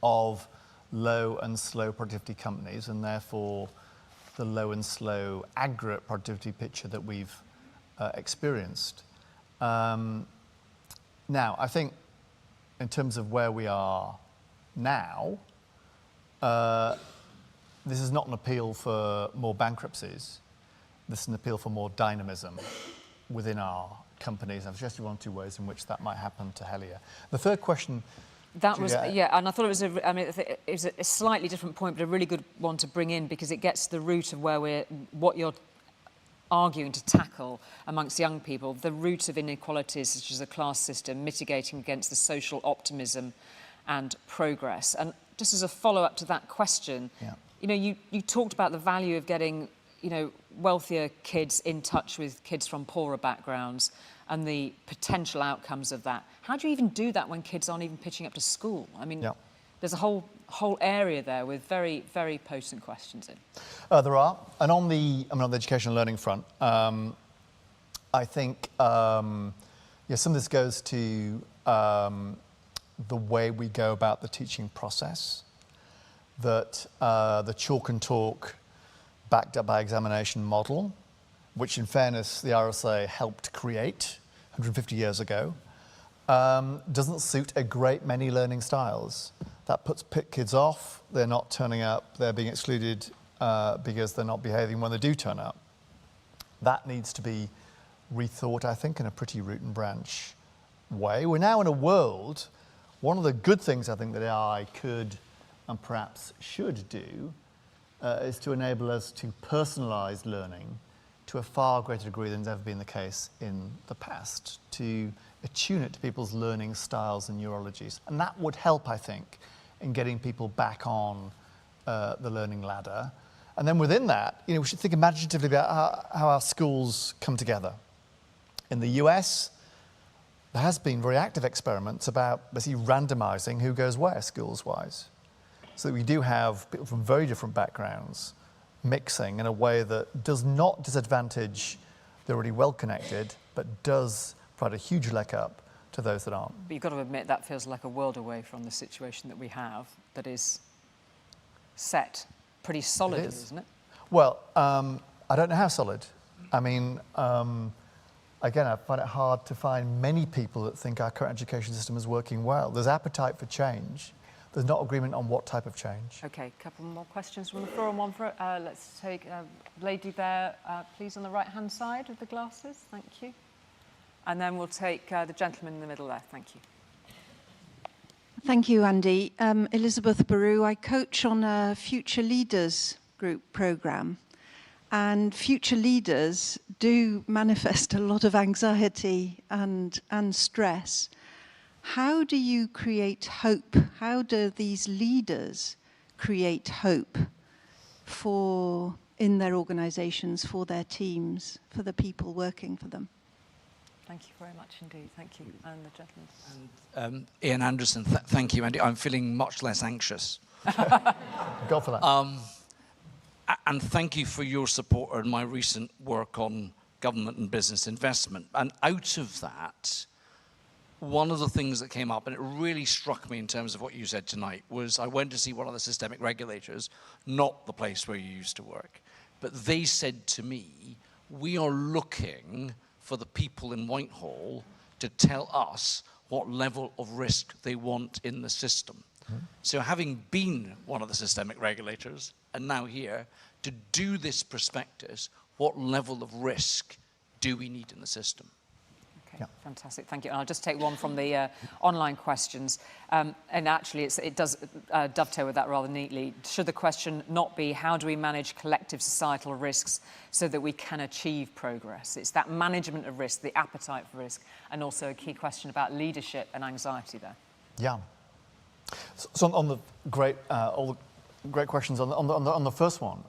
of low and slow productivity companies, and therefore the low and slow aggregate productivity picture that we've experienced. Now, I think in terms of where we are now, this is not an appeal for more bankruptcies. This is an appeal for more dynamism within our companies. I've suggested one or two ways in which that might happen to Helia. The third question... That was, yeah, and I thought it was a slightly different point, but a really good one to bring in, because it gets to the root of what you're arguing to tackle amongst young people, the root of inequalities such as the class system, mitigating against the social optimism and progress. And just as a follow-up to that question, you talked about the value of getting wealthier kids in touch with kids from poorer backgrounds and the potential outcomes of that. How do you even do that when kids aren't even pitching up to school? I mean, there's a whole area there with very, very potent questions in. There are. And on the education and learning front, I think some of this goes to the way we go about the teaching process, that the chalk and talk backed up by examination model, which in fairness the RSA helped create 150 years ago, doesn't suit a great many learning styles. That puts kids off, they're not turning up, they're being excluded because they're not behaving when they do turn up. That needs to be rethought, I think, in a pretty root and branch way. We're now in a world, one of the good things I think that AI could and perhaps should do is to enable us to personalise learning to a far greater degree than has ever been the case in the past, to attune it to people's learning styles and neurologies. And that would help, I think, in getting people back on the learning ladder. And then within that, we should think imaginatively about how our schools come together. In the US, there has been very active experiments about basically randomizing who goes where skills-wise. So that we do have people from very different backgrounds mixing in a way that does not disadvantage the already well-connected, but does provide a huge leg up to those that aren't. But you've got to admit that feels like a world away from the situation that we have that is set pretty solidly, isn't it? Well, I don't know how solid. I mean, again, I find it hard to find many people that think our current education system is working well. There's appetite for change. There's not agreement on what type of change. Okay, a couple more questions from the floor and one for... let's take a lady there, please, on the right-hand side with the glasses. Thank you. And then we'll take the gentleman in the middle there. Thank you. Thank you, Andy. Elizabeth Baru. I coach on a Future Leaders group programme. And future leaders do manifest a lot of anxiety and stress. How do you create hope? How do these leaders create hope in their organisations, for their teams, for the people working for them? Thank you very much indeed. Thank you. And the gentleman. And Ian Anderson, thank you, Andy. I'm feeling much less anxious. Go for that. And thank you for your support on my recent work on government and business investment. And out of that, one of the things that came up, and it really struck me in terms of what you said tonight, was I went to see one of the systemic regulators, not the place where you used to work, but they said to me, we are looking for the people in Whitehall to tell us what level of risk they want in the system. So having been one of the systemic regulators, and now here, to do this prospectus, what level of risk do we need in the system? Okay, fantastic, thank you. And I'll just take one from the online questions. And actually, it does dovetail with that rather neatly. Should the question not be, how do we manage collective societal risks so that we can achieve progress? It's that management of risk, the appetite for risk, and also a key question about leadership and anxiety there. Yeah. So on the great, all the great questions on the first one,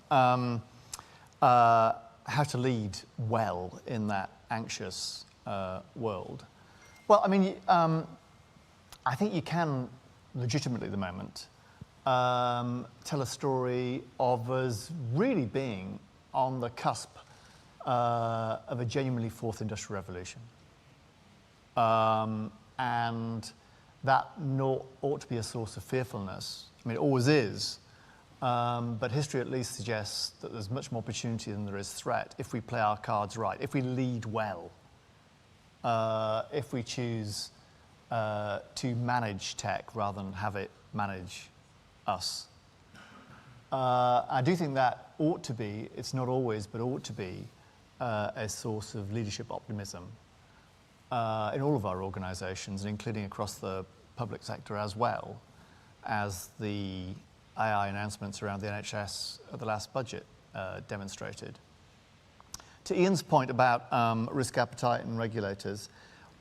how to lead well in that anxious world. Well, I mean, I think you can legitimately at the moment tell a story of us really being on the cusp of a genuinely fourth industrial revolution. And that ought to be a source of fearfulness. I mean, it always is. But history at least suggests that there's much more opportunity than there is threat if we play our cards right, if we lead well, if we choose to manage tech rather than have it manage us. I do think that ought to be, it's not always, but ought to be a source of leadership optimism in all of our organisations, and including across the public sector as well, as the AI announcements around the NHS at the last budget demonstrated. To Ian's point about risk appetite and regulators,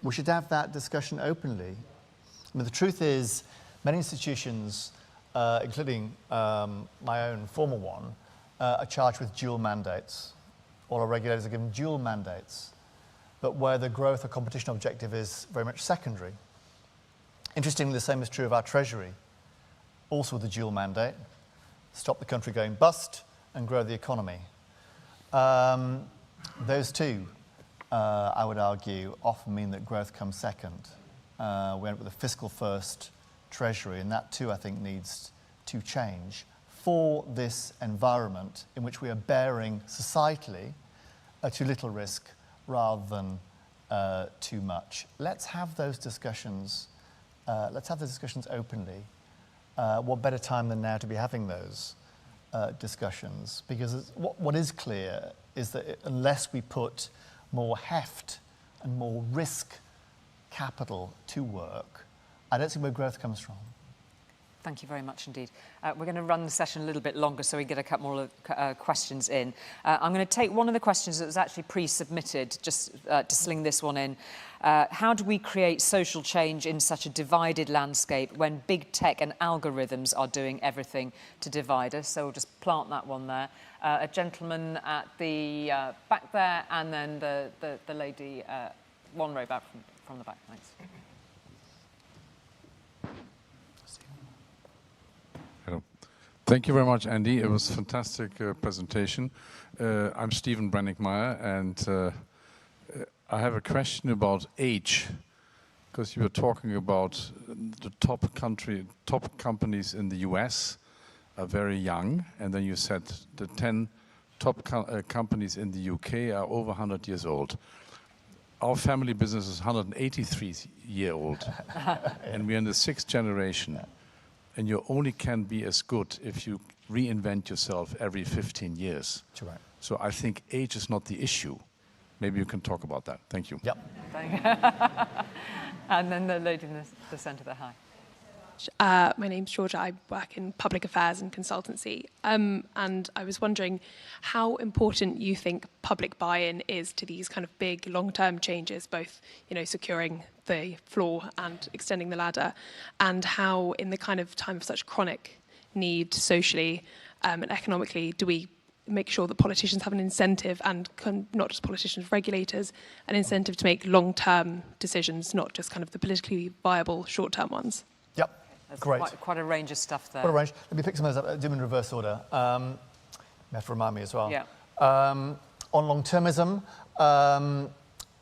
we should have that discussion openly. I mean, the truth is, many institutions, including my own former one, are charged with dual mandates. All our regulators are given dual mandates, but where the growth or competition objective is very much secondary. Interestingly, the same is true of our Treasury, also with a dual mandate: stop the country going bust and grow the economy. Those two, I would argue, often mean that growth comes second. We end up with a fiscal first Treasury, and that too, I think, needs to change for this environment in which we are bearing societally too little risk rather than too much. Let's have those discussions. Let's have the discussions openly. What better time than now to be having those discussions? Because what is clear is that unless we put more heft and more risk capital to work, I don't see where growth comes from. Thank you very much indeed. We're going to run the session a little bit longer so we get a couple more questions in. I'm going to take one of the questions that was actually pre-submitted, just to sling this one in. How do we create social change in such a divided landscape when big tech and algorithms are doing everything to divide us? So we'll just plant that one there. A gentleman at the back there, and then the lady one row back from the back, thanks. Hello. Thank you very much, Andy. It was a fantastic presentation. I'm Stephen Brennickmeyer, and I have a question about age, because you were talking about the top companies in the US are very young, and then you said the 10 top companies in the UK are over 100 years old. Our family business is 183-year-old, and we're in the 6th generation. And you only can be as good if you reinvent yourself every 15 years. Right. So I think age is not the issue. Maybe you can talk about that. Thank you. Yep. And then the lady in the centre there, hi. My name's Georgia. I work in public affairs and consultancy. And I was wondering how important you think public buy-in is to these kind of big long-term changes, both, securing the floor and extending the ladder, and how in the kind of time of such chronic need socially and economically do we make sure that politicians have an incentive, and not just politicians, regulators, an incentive to make long-term decisions, not just kind of the politically viable short-term ones. Yep. There's Great. Quite a range of stuff there. Quite a range. Let me pick some of those up, do them in reverse order. You have to remind me as well. Yeah. On long-termism,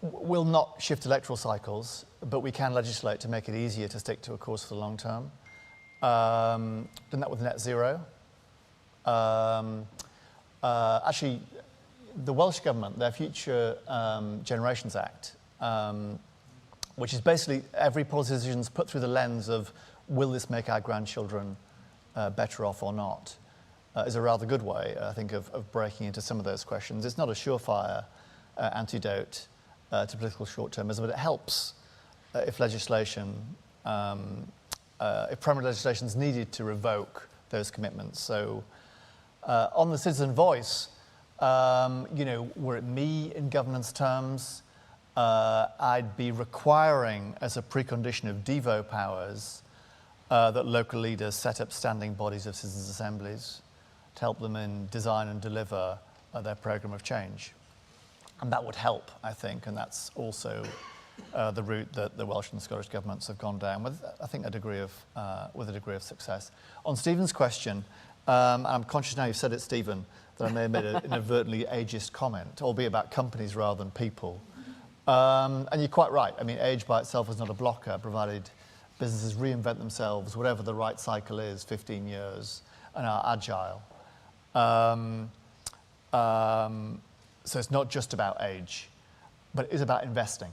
we'll not shift electoral cycles, but we can legislate to make it easier to stick to a course for the long term. Done that with net zero. Actually, the Welsh Government, their Future Generations Act, which is basically every policy decision is put through the lens of will this make our grandchildren better off or not, is a rather good way, I think, of breaking into some of those questions. It's not a surefire antidote to political short-termism, but it helps if legislation, if primary legislation is needed to revoke those commitments. So on the citizen voice, were it me in governance terms, I'd be requiring as a precondition of Devo powers that local leaders set up standing bodies of citizens' assemblies to help them in design and deliver their programme of change. And that would help, I think, and that's also the route that the Welsh and Scottish governments have gone down with, I think, with a degree of success. On Stephen's question, I'm conscious now you've said it, Stephen, that I may have made an inadvertently ageist comment, albeit about companies rather than people. And you're quite right. I mean, age by itself is not a blocker, provided businesses reinvent themselves, whatever the right cycle is, 15 years, and are agile. So it's not just about age, but it is about investing,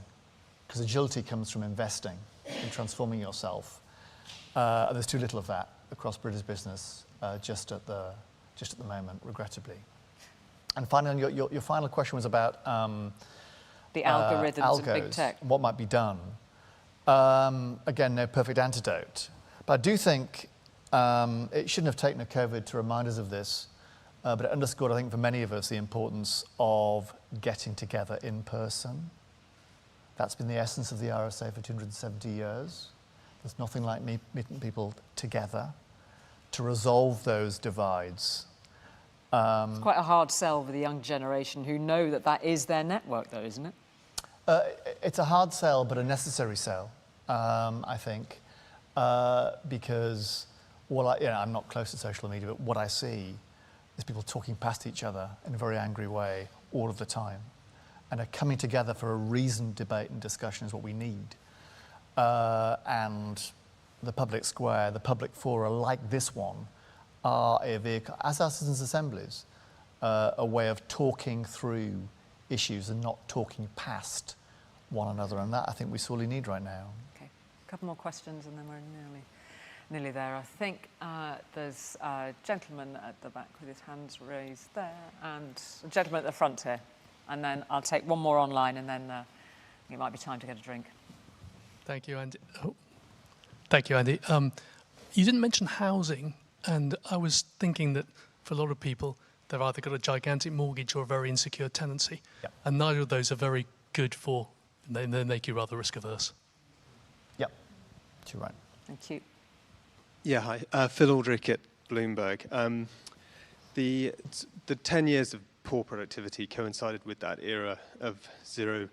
because agility comes from investing in transforming yourself. And there's too little of that across British business just at the moment, regrettably. And finally, your final question was about the algorithms algos, of big tech. what might be done. Again, no perfect antidote. But I do think it shouldn't have taken a COVID to remind us of this, but it underscored, I think, for many of us, the importance of getting together in person. That's been the essence of the RSA for 270 years. There's nothing like meeting people together to resolve those divides. It's quite a hard sell for the young generation who know that is their network, though, isn't it? It's a hard sell, but a necessary sell, I think, because I'm not close to social media, but what I see is people talking past each other in a very angry way all of the time, and are coming together for a reasoned debate and discussion is what we need. And the public square, the public fora like this one, are a vehicle, as are citizens' assemblies, a way of talking through issues and not talking past one another, and that I think we sorely need right now. Okay, a couple more questions and then we're nearly there. I think there's a gentleman at the back with his hands raised there, and a gentleman at the front here, and then I'll take one more online, and then it might be time to get a drink. Thank you, Andy. Thank you, Andy. You didn't mention housing, and I was thinking that for a lot of people, they've either got a gigantic mortgage or a very insecure tenancy, Yep. and neither of those are very good for. They make you rather risk averse. Yep, you're right. Thank you. Yeah, hi. Phil Aldrich at Bloomberg. The 10 years of poor productivity coincided with that era of zero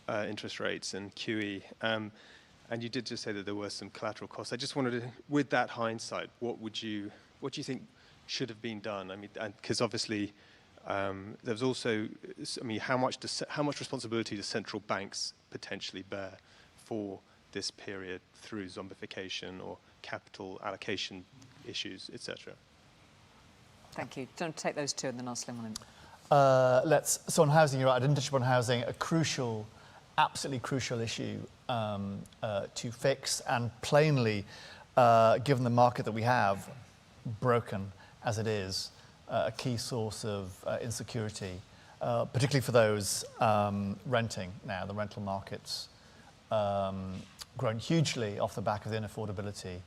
interest rates and QE. And you did just say that there were some collateral costs. I just wanted to, with that hindsight, what do you think should have been done? I mean, because obviously there's also, I mean, how much responsibility do central banks potentially bear for this period through zombification or capital allocation issues, etc.? Thank you. Don't take those two and then I'll slim one in. So on housing, you're right, I didn't touch upon housing, a crucial, absolutely crucial issue to fix, and plainly, given the market that we have, broken as it is, a key source of insecurity, particularly for those renting now. The rental market's grown hugely off the back of the unaffordability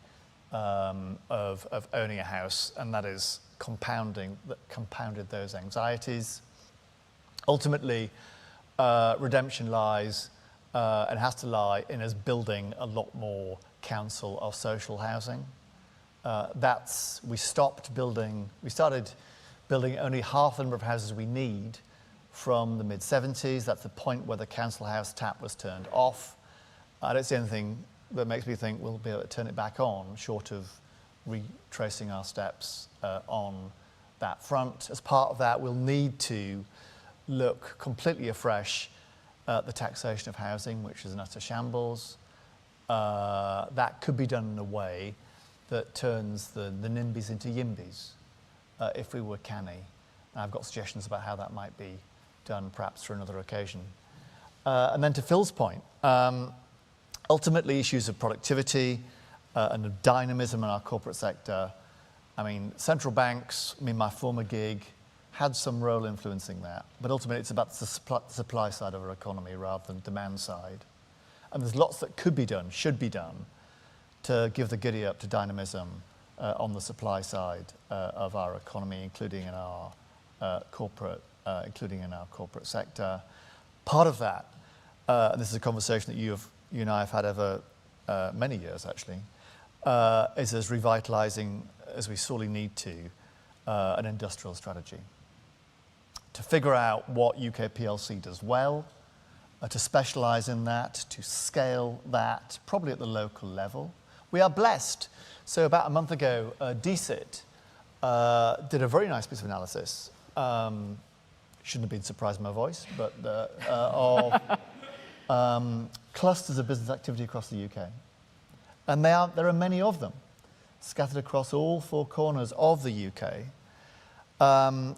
of owning a house, and that is compounded those anxieties. Ultimately, redemption lies and has to lie in us building a lot more council or social housing. We started building only half the number of houses we need from the mid-70s. That's the point where the council house tap was turned off. I don't see anything that makes me think we'll be able to turn it back on, short of retracing our steps on that front. As part of that, we'll need to look completely afresh at the taxation of housing, which is an utter shambles. That could be done in a way that turns the NIMBYs into YIMBYs, if we were canny. And I've got suggestions about how that might be done, perhaps for another occasion. And then to Phil's point, ultimately issues of productivity and of dynamism in our corporate sector. I mean, central banks, my former gig, had some role influencing that, but ultimately it's about the supply side of our economy rather than demand side. And there's lots that could be done, should be done, to give the giddy up to dynamism on the supply side of our economy, including in our corporate sector. Part of that, and this is a conversation that you and I have had over many years actually, is as revitalising as we sorely need to an industrial strategy. To figure out what UK PLC does well, to specialise in that, to scale that, probably at the local level. We are blessed. So about a month ago, DCIT did a very nice piece of analysis. Shouldn't have been surprised by my voice, but of clusters of business activity across the UK. And there are many of them, scattered across all four corners of the UK.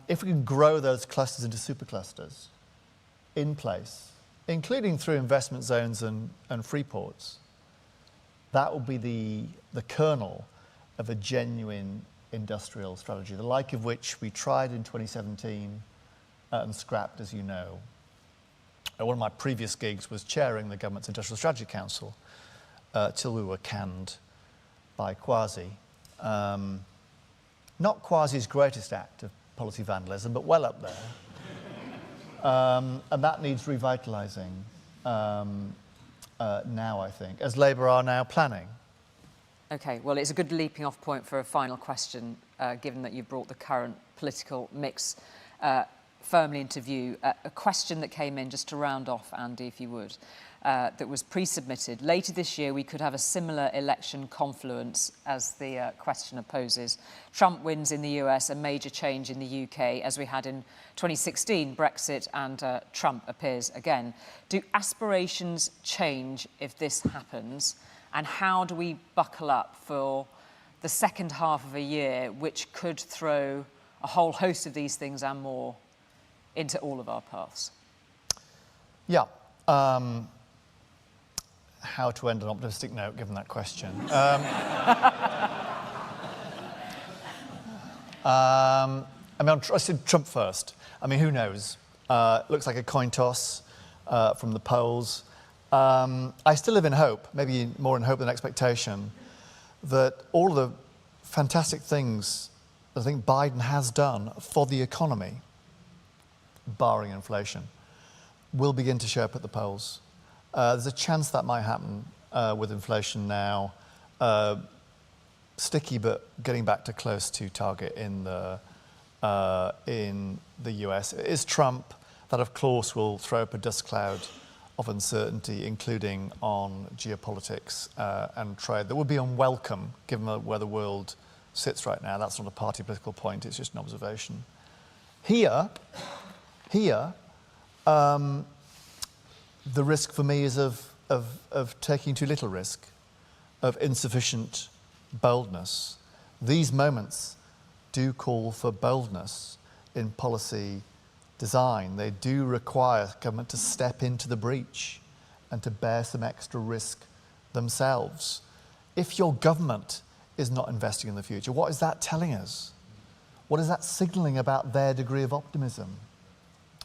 If we can grow those clusters into superclusters in place, including through investment zones and free ports, that will be the kernel of a genuine industrial strategy, the like of which we tried in 2017 and scrapped, as you know. One of my previous gigs was chairing the government's Industrial Strategy Council till we were canned by Kwasi. Not Kwasi's greatest act of policy vandalism, but well up there. And that needs revitalising now, I think, as Labour are now planning. Okay, well, it's a good leaping off point for a final question, given that you've brought the current political mix firmly into view. A question that came in, just to round off, Andy, if you would, that was pre-submitted. Later this year, we could have a similar election confluence as the questioner poses. Trump wins in the US, a major change in the UK, as we had in 2016, Brexit, and Trump appears again. Do aspirations change if this happens? And how do we buckle up for the second half of a year, which could throw a whole host of these things and more into all of our paths? Yeah. How to end an optimistic note, given that question. I said Trump first. I mean, who knows? Looks like a coin toss from the polls. I still live in hope, maybe more in hope than expectation, that all the fantastic things I think Biden has done for the economy, barring inflation, will begin to show up at the polls. There's a chance that might happen with inflation now, sticky but getting back to close to target in the US. It is Trump that, of course, will throw up a dust cloud of uncertainty, including on geopolitics and trade, that would be unwelcome given where the world sits right now. That's not a party political point, it's just an observation. Here, the risk for me is of taking too little risk, of insufficient boldness. These moments do call for boldness in policy design. They do require government to step into the breach and to bear some extra risk themselves. If your government is not investing in the future, what is that telling us? What is that signalling about their degree of optimism?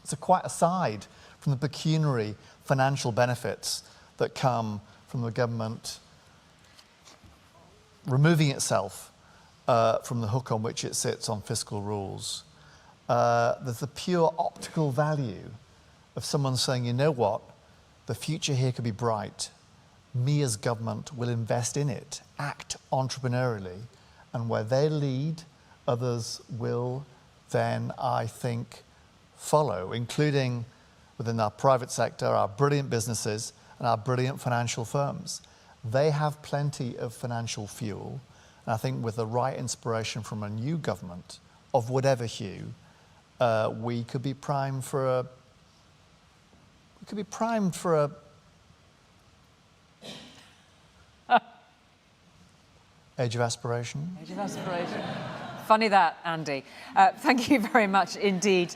So quite aside from the pecuniary financial benefits that come from the government removing itself from the hook on which it sits on fiscal rules, there's the pure optical value of someone saying, you know what, the future here could be bright. Me as government will invest in it, act entrepreneurially, and where they lead, others will then, I think, follow, including within our private sector, our brilliant businesses, and our brilliant financial firms. They have plenty of financial fuel, and I think with the right inspiration from a new government of whatever hue, we could be primed for a age of aspiration. Age of aspiration. Funny that, Andy. Thank you very much indeed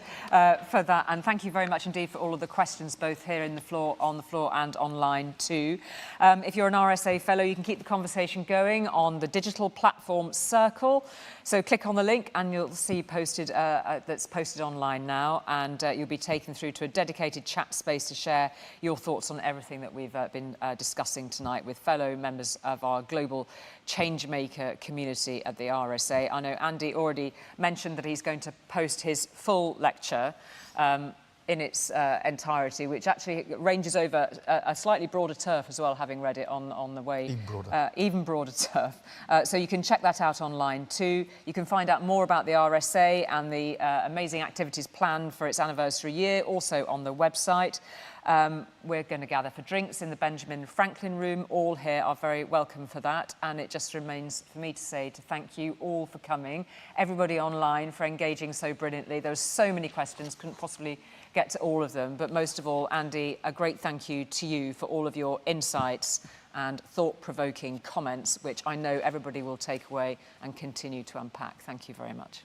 for that, and thank you very much indeed for all of the questions, both here on the floor and online too. If you're an RSA fellow, you can keep the conversation going on the digital platform Circle. So click on the link and you'll see posted that's posted online now, and you'll be taken through to a dedicated chat space to share your thoughts on everything that we've been discussing tonight with fellow members of our global changemaker community at the RSA. I know Andy already mentioned that he's going to post his full lecture in its entirety, which actually ranges over a slightly broader turf as well, having read it on the way. Even broader turf. So you can check that out online too. You can find out more about the RSA and the amazing activities planned for its anniversary year, also on the website. We're going to gather for drinks in the Benjamin Franklin room. All here are very welcome for that. And it just remains for me to thank you all for coming, everybody online for engaging so brilliantly. There were so many questions, couldn't possibly get to all of them. But most of all, Andy, a great thank you to you for all of your insights and thought-provoking comments, which I know everybody will take away and continue to unpack. Thank you very much.